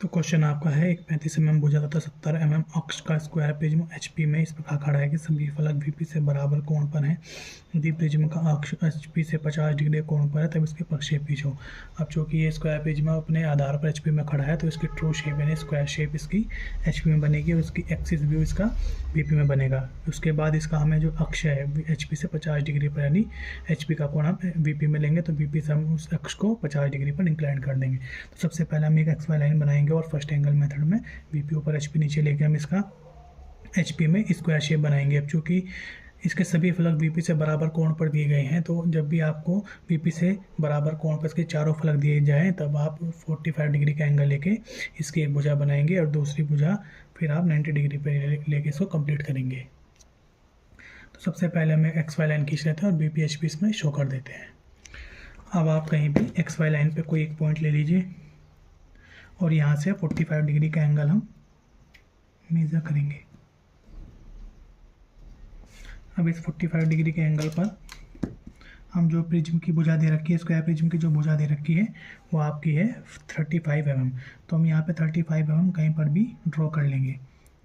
तो क्वेश्चन आपका है एक 35 mm भुजा तथा 70 mm अक्ष का स्क्वायर प्रिज्म HP में इस प्रकार खड़ा है कि सभी फलक VP से बराबर कोण पर हैं। यदि प्रिज्म का अक्ष HP से 50 डिग्री कोण पर है तब इसके प्रक्षेपीय हो। अब चूंकि ये स्क्वायर प्रिज्म अपने आधार पर HP में खड़ा है तो इसकी ट्रू शेप यानी स्क्वायर शेप इसकी HP में बनेगी और उसकी एक्सिस व्यू इसका VP में बनेगा। उसके बाद इसका हमें जो अक्ष है HP से 50 डिग्री पर यानी HP का कोण हम VP में लेंगे तो VP से हम उस अक्ष को 50 डिग्री पर इंक्लाइन कर देंगे। तो सबसे पहले हम एक XY लाइन बनाएंगे और फर्स्ट एंगल मेथड में VP ऊपर HP नीचे लेके हम इसका HP में स्क्वायर शेप बनाएंगे। अब चूँकि इसके सभी फलक VP से बराबर कोण पर दिए गए हैं तो जब भी आपको VP से बराबर कोण पर इसके चारों फलक दिए जाएं तब आप 45 डिग्री का एंगल लेके इसकी एक भुजा बनाएंगे और दूसरी भुजा फिर आप 90 डिग्री पर लेके इसको कंप्लीट करेंगे। तो सबसे पहले हमें XY लाइन खींच लेते हैं और VP HP इसमें शो कर देते हैं। अब आप कहीं भी XY लाइन पे कोई एक पॉइंट ले लीजिए और यहाँ से 45 डिग्री का एंगल हम मेजर करेंगे। अब इस 45 डिग्री के एंगल पर हम जो प्रिज्म की भुजा दे रखी है, स्क्वायर प्रिज्म की जो भुजा दे रखी है वो आपकी है 35 mm। तो हम यहाँ पे 35 mm कहीं पर भी ड्रॉ कर लेंगे।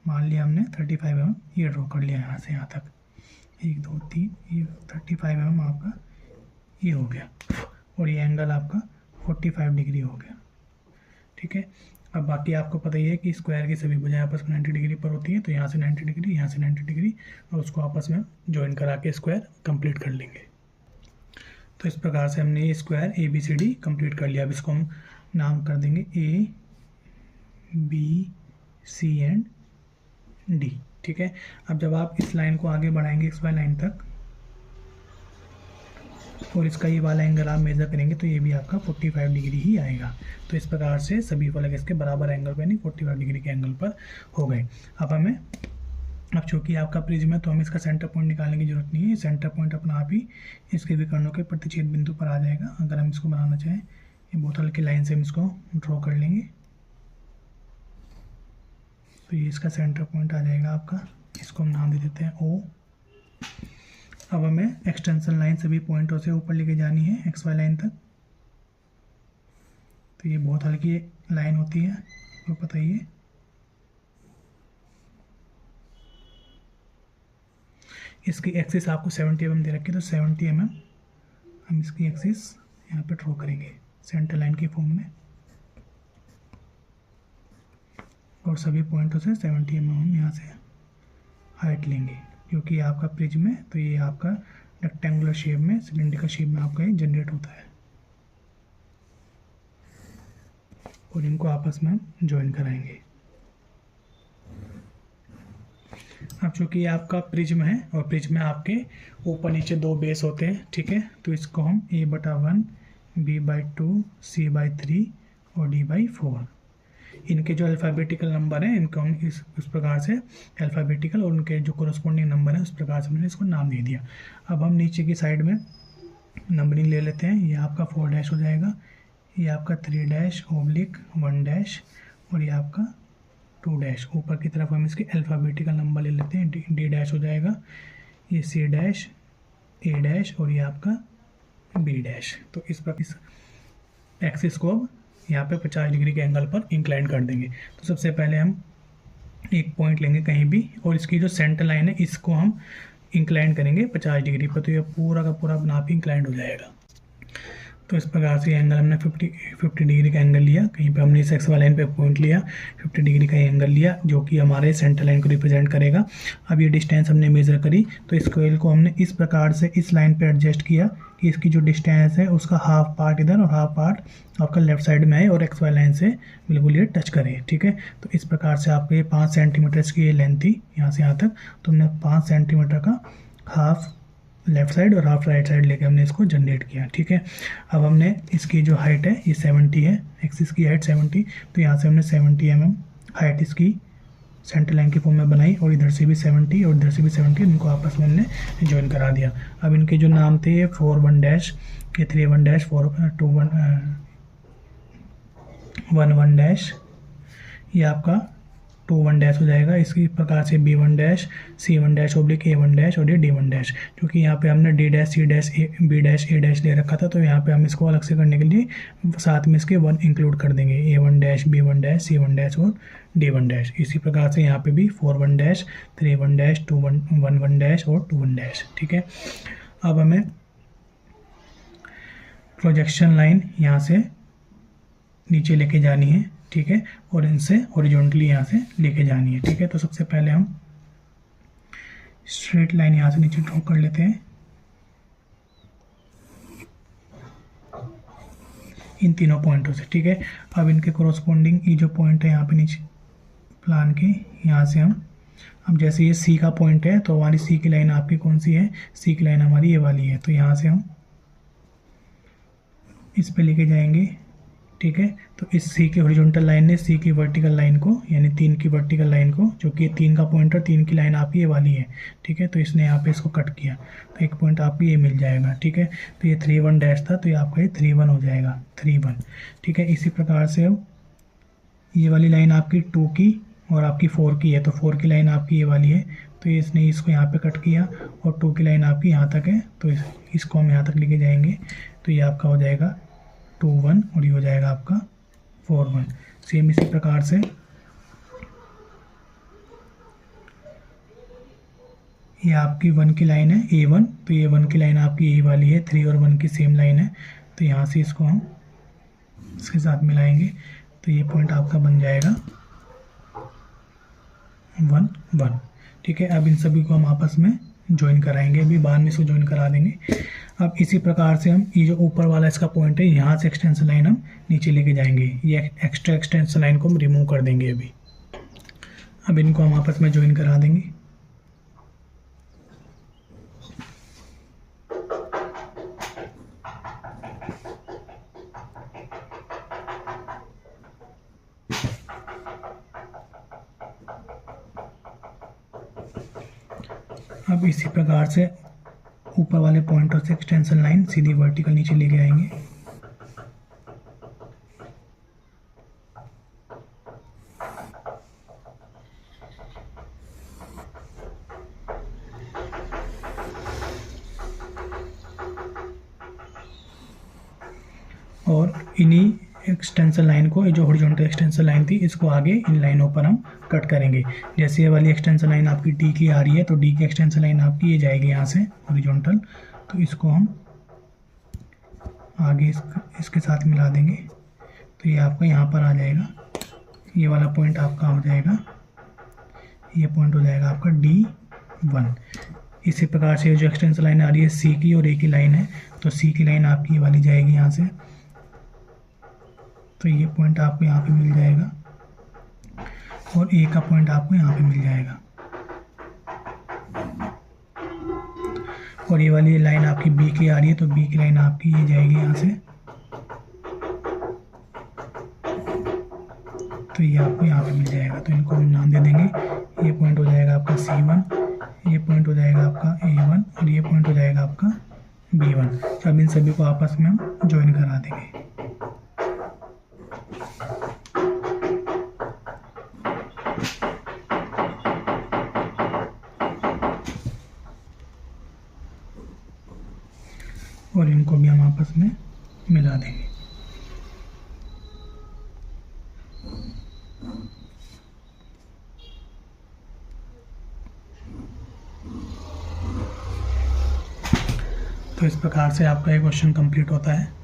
मान लिया हमने 35 mm ये ड्रॉ कर लिया यहाँ से यहाँ तक, 1 2 3, ये 35 mm आपका ये हो गया और ये एंगल आपका 45 डिग्री हो गया। ठीक है, अब बाकी आपको पता ही है कि स्क्वायर की सभी भुजाएं आपस में 90 डिग्री पर होती हैं, तो यहाँ से 90 डिग्री, यहाँ से 90 डिग्री और उसको आपस में ज्वाइन करा के स्क्वायर कंप्लीट कर लेंगे। तो इस प्रकार से हमने ये स्क्वायर ABCD कंप्लीट कर लिया। अब इसको हम नाम कर देंगे A B C and D। ठीक है, अब जब आप इस लाइन को आगे बढ़ाएंगे XY लाइन तक और इसका ये वाला एंगल आप मेजर करेंगे तो ये भी आपका 45 डिग्री ही आएगा। तो इस प्रकार से सभी फलक इसके बराबर एंगल पर यानी 45 डिग्री के एंगल पर हो गए। अब चूँकि आपका प्रिज्म है तो हमें इसका सेंटर पॉइंट निकालने की जरूरत नहीं है। सेंटर पॉइंट अपना आप ही इसके विकर्णों के प्रतिच्छेद बिंदु पर आ जाएगा। अगर हम इसको बनाना चाहें ये बहुत हल्की लाइन से हम इसको ड्रॉ कर लेंगे तो ये इसका सेंटर पॉइंट आ जाएगा आपका। इसको हम नाम दे देते हैं O। अब हमें एक्सटेंशन लाइन सभी पॉइंटों से ऊपर लेके जानी है XY लाइन तक। तो ये बहुत हल्की लाइन होती है, तो पता ही है। इसकी एक्सिस आपको 70 mm दे रखी है तो 70 mm हम इसकी एक्सिस यहाँ पे ड्रॉ करेंगे सेंटर लाइन की फॉर्म में और सभी पॉइंटों से 70 mm हम यहाँ से हाइट लेंगे। क्योंकि आपका प्रिज्म है तो ये आपका रेक्टेंगुलर शेप में, सिलेंड्रिकल शेप में आपका ये जनरेट होता है और इनको आपस में हम ज्वाइन कराएंगे। अब चूँकि ये आपका प्रिज्म है और प्रिज्म में आपके ऊपर नीचे 2 बेस होते हैं। ठीक है, तो इसको हम A/1 B/2 C/3 और D/4 इनके जो अल्फ़ाबेटिकल नंबर हैं इनको हम इस प्रकार से अल्फ़ाबेटिकल और उनके जो कोरस्पॉन्डिंग नंबर हैं उस प्रकार से मैंने इसको नाम दे दिया। अब हम नीचे की साइड में नंबरिंग ले लेते हैं। ये आपका 4 डैश हो जाएगा, ये आपका 3 डैश ऑब्लिक 1 डैश और ये आपका 2 डैश। ऊपर की तरफ हम इसके अल्फ़ाबेटिकल नंबर ले लेते हैं। D डैश हो जाएगा, ये C डैश, A डैश और ये आपका B डैश। तो इस पर इस एक्सिस को अब यहाँ पे 50 डिग्री के एंगल पर इंक्लाइन कर देंगे। तो सबसे पहले हम एक पॉइंट लेंगे कहीं भी और इसकी जो सेंटर लाइन है इसको हम इंक्लाइन करेंगे 50 डिग्री पर, तो ये पूरा का पूरा अपना आप ही इंक्लाइंड हो जाएगा। तो इस प्रकार से एंगल हमने 50 डिग्री का एंगल लिया। कहीं पे हमने इस XY लाइन पे पॉइंट लिया, 50 डिग्री का एंगल लिया जो कि हमारे सेंटर लाइन को रिप्रेजेंट करेगा। अब ये डिस्टेंस हमने मेज़र करी तो इस कोयल को हमने इस प्रकार से इस लाइन पे एडजस्ट किया कि इसकी जो डिस्टेंस है उसका हाफ पार्ट इधर और हाफ पार्ट आपका लेफ्ट साइड में है और XY लाइन से बिल्कुल ये टच करे। ठीक है, तो इस प्रकार से आपको ये 5 सेंटीमीटर की ये लेंथ थी यहाँ से यहाँ तक, तो हमने 5 सेंटीमीटर का हाफ लेफ्ट साइड और हाफ राइट साइड लेके हमने इसको जनरेट किया। ठीक है, अब हमने इसकी जो हाइट है ये 70 है, एक्सिस की हाइट 70, तो यहाँ से हमने 70 mm हाइट इसकी सेंटर लाइन की फॉर्म में बनाई और इधर से भी 70 और इधर से भी 70, इनको आपस में हमने ज्वाइन करा दिया। अब इनके जो नाम थे ये 4 1 डैश, ये 3 1 डैश, 4 2 1 1 डैश, ये आपका 2 1 डैश हो जाएगा। इसी प्रकार से B1 dash, C1 dash oblique A1 dash और ये D1 डैश, क्योंकि यहाँ पे हमने D dash, C dash, B dash, A dash ले रखा था, तो यहाँ पे हम इसको अलग से करने के लिए साथ में इसके 1 इंक्लूड कर देंगे, A1 dash, B1 dash, C1 dash और D1 डैश। इसी प्रकार से यहाँ पे भी 4 1 डैश, 3 1 डैश, 2 1 1 डैश और 2 1 डैश। ठीक है, अब हमें प्रोजेक्शन लाइन यहाँ से नीचे लेके जानी है। ठीक है, और इनसे हॉरिजॉन्टली यहाँ से लेके जानी है। ठीक है, तो सबसे पहले हम स्ट्रेट लाइन यहाँ से नीचे ड्रॉ कर लेते हैं इन तीनों पॉइंटों से। ठीक है, अब इनके कोरोस्पोंडिंग ये जो पॉइंट है यहाँ पे नीचे प्लान के, यहाँ से हम अब जैसे ये सी का पॉइंट है, तो हमारी सी की लाइन आपकी कौन सी है, सी की लाइन हमारी ये वाली है, तो यहाँ से हम इस पे लेके जाएंगे। ठीक है, तो इस सी की हॉरिजॉन्टल लाइन ने सी की वर्टिकल लाइन को, यानी 3 की वर्टिकल लाइन को, जो कि 3 का पॉइंट और 3 की लाइन आपकी ये वाली है। ठीक है, तो इसने यहाँ पे इसको कट किया, तो एक पॉइंट आपको ये मिल जाएगा। ठीक है, तो ये 3 1 डैश था, तो ये आपका ये 3 1 हो जाएगा, 3 1। ठीक है, इसी प्रकार से अब ये वाली लाइन आपकी 2 की और आपकी 4 की है, तो 4 की लाइन आपकी ये वाली है, तो इसने इसको यहाँ पे कट किया, और 2 की लाइन आपकी यहाँ तक है, तो इसको हम यहाँ तक लेके जाएंगे, तो ये आपका हो जाएगा 2 1 और ये हो जाएगा आपका 4 1। सेम इसी प्रकार से ये आपकी 1 की लाइन है A1, तो ये 1 की लाइन आपकी यही वाली है, 3 और 1 की सेम लाइन है, तो यहाँ से इसको हम इसके साथ मिलाएंगे, तो ये पॉइंट आपका बन जाएगा 1 1। ठीक है, अब इन सभी को हम आपस में ज्वाइन कराएंगे, अभी बाद में इसको ज्वाइन करा देंगे। अब इसी प्रकार से हम ये जो ऊपर वाला इसका पॉइंट है, यहाँ से एक्सटेंशन लाइन हम नीचे लेके जाएंगे, ये एक्स्ट्रा एक्सटेंशन लाइन को हम रिमूव कर देंगे अभी। अब इनको हम आपस में ज्वाइन करा देंगे। अब इसी प्रकार से ऊपर वाले पॉइंटों से एक्सटेंशन लाइन सीधी वर्टिकल नीचे लेके आएंगे। और इन्हीं एक्सटेंशन लाइन को, ये जो हॉरिजॉन्टल एक्सटेंशन लाइन थी, इसको आगे इन लाइनों पर हम कट करेंगे। जैसे ये वाली एक्सटेंशन लाइन आपकी डी की आ रही है, तो डी की एक्सटेंशन लाइन आपकी ये जाएगी यहाँ से हॉरिजॉन्टल, तो इसको हम आगे इसके साथ मिला देंगे, तो ये आपका यहाँ पर आ जाएगा, ये वाला पॉइंट आपका हो जाएगा, ये पॉइंट हो जाएगा आपका D1। इसी प्रकार से जो एक्सटेंशन लाइन आ रही है सी की और ए की लाइन है, तो सी की लाइन आपकी ये वाली जाएगी यहाँ से, तो ये पॉइंट आपको यहाँ पे मिल जाएगा, और ए का पॉइंट आपको यहाँ पे मिल जाएगा, और ये वाली लाइन आपकी बी की आ रही है, तो बी की लाइन आपकी ये जाएगी यहाँ से, तो ये आपको यहाँ पे मिल जाएगा। तो इनको हम नाम दे देंगे, ये पॉइंट हो जाएगा आपका C1, ये पॉइंट हो जाएगा आपका A1 और ये पॉइंट हो जाएगा आपका B1। अब इन सभी को आपस में हम ज्वाइन करा देंगे। और इनको भी हम आपस में मिला देंगे। तो इस प्रकार से आपका ये क्वेश्चन कंप्लीट होता है।